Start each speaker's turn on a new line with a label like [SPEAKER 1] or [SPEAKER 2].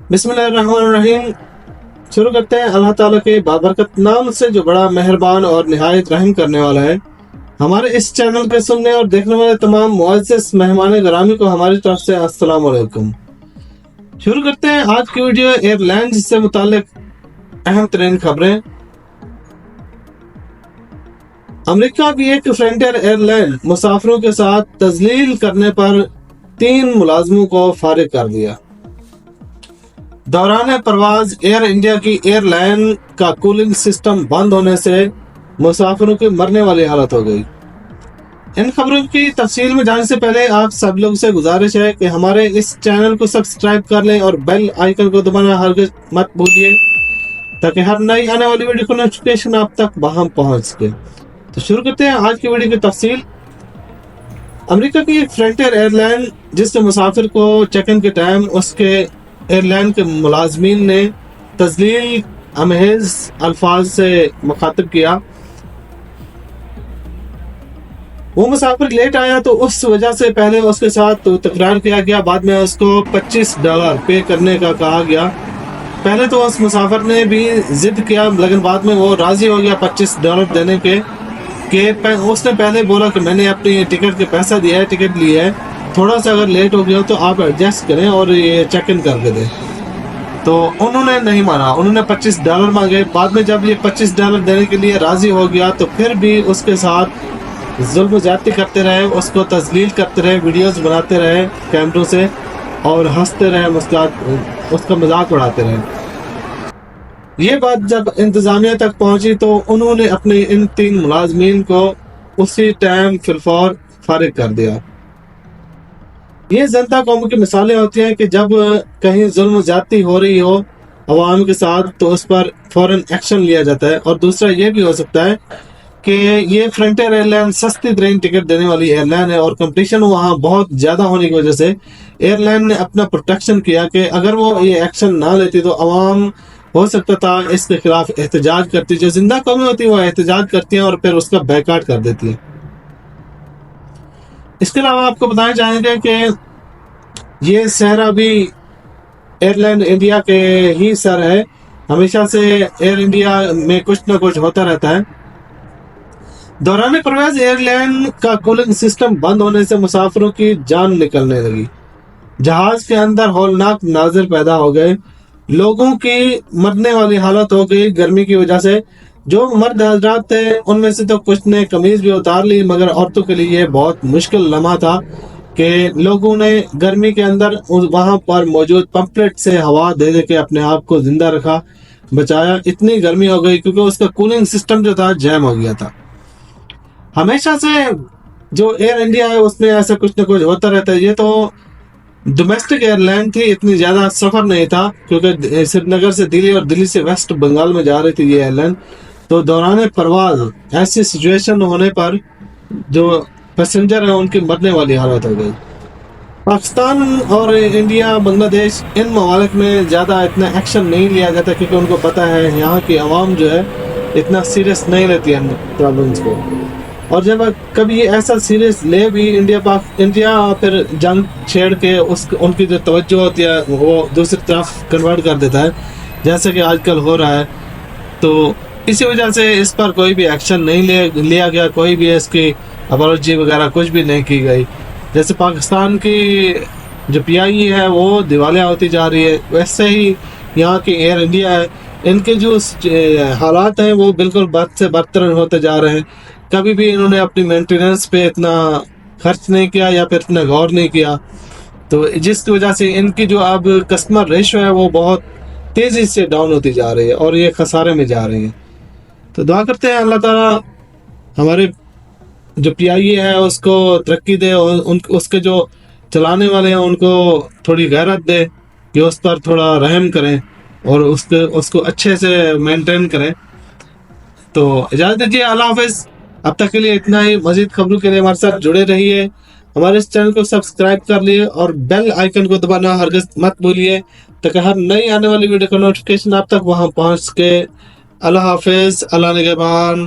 [SPEAKER 1] बिस्मिल्लाहिर्रहमानिर्रहीम। शुरू करते हैं अल्लाह ताला के बाबरकत नाम से जो बड़ा मेहरबान और निहायत रहम करने वाला है। हमारे इस चैनल पे सुनने और देखने वाले तमाम मुअज़्ज़िज़ मेहमान गिरामी को हमारी तरफ से अस्सलाम वालेकुम। शुरू करते हैं आज की वीडियो एयरलाइंस से मुताल्लिक अहम तरीन खबरें। अमेरिका की एक फ्रंटियर एयरलाइन मुसाफिरों के साथ तज़लील करने पर 3 मुलाजमों को फारिग कर दिया। दौरान परवाज एयर इंडिया की एयरलाइन का कूलिंग सिस्टम बंद होने से मुसाफिरों की मरने वाली हालत हो गई। इन खबरों की तफसील में जाने से पहले आप सब लोग से गुजारिश है कि हमारे इस चैनल को सब्सक्राइब कर लें और बेल आइकन को दबाना हरगिज़ मत भूलिए ताकि हर नई आने वाली वीडियो का नोटिफिकेशन आप तक बहम पहुंच सके। तो शुरू करते हैं आज की वीडियो की तफसील। अमेरिका की एक फ्रंटियर एयरलाइन जिसने मुसाफिर को चेक इन के टाइम उसके एयरलाइन के मुलाजमीन ने तज़लील अमहेज़ अल्फाज से मुखातिब किया। वो मुसाफिर लेट आया तो उस वजह से पहले उसके साथ तकरार किया गया, बाद में उसको $25 पे करने का कहा गया। पहले तो उस मुसाफिर ने भी जिद किया लेकिन बाद में वो राजी हो गया $25 देने के उसने पहले बोला कि मैंने अपनी टिकट के पैसा दिया है, टिकट ली है, थोड़ा सा अगर लेट हो गया तो आप एडजस्ट करें और ये चेक इन करके दें। तो उन्होंने नहीं माना, उन्होंने $25 मांगे। बाद में जब ये $25 देने के लिए राजी हो गया तो फिर भी उसके साथ जुल्म ज्यादती करते रहे, उसको तज़लील करते रहे, वीडियोस बनाते रहे कैमरों से और हंसते रहे, उसका मजाक उड़ाते रहे। ये बात जब इंतजामिया तक पहुंची तो उन्होंने अपने इन 3 मुलाजमीन को उसी टाइम फिलफौर फारिग कर दिया। ये जनता कौम की मिसालें होती हैं कि जब कहीं जुल्म ज्यादती हो रही हो अवाम के साथ तो उस पर फौरन एक्शन लिया जाता है। और दूसरा ये भी हो सकता है कि ये फ्रंटियर एयरलाइन सस्ती तरीन टिकट देने वाली एयरलाइन है और कंपटीशन वहाँ बहुत ज़्यादा होने की वजह से एयरलाइन ने अपना प्रोटेक्शन किया कि अगर वो ये एक्शन ना लेती तो अवाम हो सकता था इसके खिलाफ एहतजाज करती। जो जिंदा कौमें होती है वो एहतजाज करती हैं और फिर उसका बैकाट कर देती हैं। इसके अलावा आपको बताना चाहेंगे कि ये सहरा भी एयरलाइन इंडिया के ही सर है। हमेशा से एयर इंडिया में कुछ ना कुछ होता रहता है। दौरान परवाज एयरलाइन का कूलिंग सिस्टम बंद होने से मुसाफिरों की जान निकलने लगी। जहाज के अंदर हौलनाक नाज़िर पैदा हो गए, लोगों की मरने वाली हालत हो गई गर्मी की वजह से। जो मर्द हजरात थे उनमें से तो कुछ ने कमीज भी उतार ली, मगर औरतों के लिए ये बहुत मुश्किल लम्हा था कि लोगों ने गर्मी के अंदर वहां पर मौजूद पंपलेट से हवा दे दे के अपने आप को जिंदा रखा, बचाया। इतनी गर्मी हो गई क्योंकि उसका कूलिंग सिस्टम जो था जैम हो गया था। हमेशा से जो एयर इंडिया है उसमें ऐसा कुछ न कुछ होता रहता है। ये तो डोमेस्टिक एयरलाइन थी, इतनी ज़्यादा सफ़र नहीं था क्योंकि श्रीनगर से दिल्ली और दिल्ली से वेस्ट बंगाल में जा रही थी ये एयरलाइन। तो दौरान परवाज ऐसी सिचुएशन होने पर जो पैसेंजर हैं उनकी मरने वाली हालत हो गई। पाकिस्तान और इंडिया, बांग्लादेश, इन ममालिक में ज़्यादा इतना एक्शन नहीं लिया जाता क्योंकि उनको पता है यहाँ की आवाम जो है इतना सीरियस नहीं लेती है प्रॉब्लम्स को। और जब कभी ऐसा सीरियस ले भी इंडिया फिर जंग छेड़ के उनकी जो तवज्जो होती है वो दूसरी तरफ कन्वर्ट कर देता है, जैसे कि आजकल हो रहा है। तो इसी वजह से इस पर कोई भी एक्शन नहीं लिया गया, कोई भी इसकी अपॉलॉजी वगैरह कुछ भी नहीं की गई। जैसे पाकिस्तान की जो PIE है वो दिवालिया होती जा रही है, वैसे ही यहाँ की एयर इंडिया है, इनके जो हालात हैं वो बिल्कुल बद से बदतर होते जा रहे हैं। कभी भी इन्होंने अपनी मेंटेनेंस पे इतना खर्च नहीं किया या फिर इतना गौर नहीं किया, तो जिसकी वजह से इनकी जो अब कस्टमर रेशो है वो बहुत तेज़ी से डाउन होती जा रही है और ये खसारे में जा रही है। तो दुआ करते हैं अल्लाह ताला हमारे जो PIE है उसको तरक्की दे और उसके जो चलाने वाले हैं उनको थोड़ी गैरत दे कि उस पर थोड़ा रहम करें और उसको अच्छे से मेंटेन करें। तो इजाज़त दीजिए, अल्लाह हाफिज़। अब तक के लिए इतना ही। मज़ीद खबरों के लिए हमारे साथ जुड़े रहिए। हमारे इस चैनल को सब्सक्राइब कर लिए और बेल आइकन को दबाना हरगिज़ मत भूलिए ताकि हर नई आने वाली वीडियो का नोटिफिकेशन आप तक वहां पहुंच के। अल्लाह हाफिज़, अल्लाह निगहबान।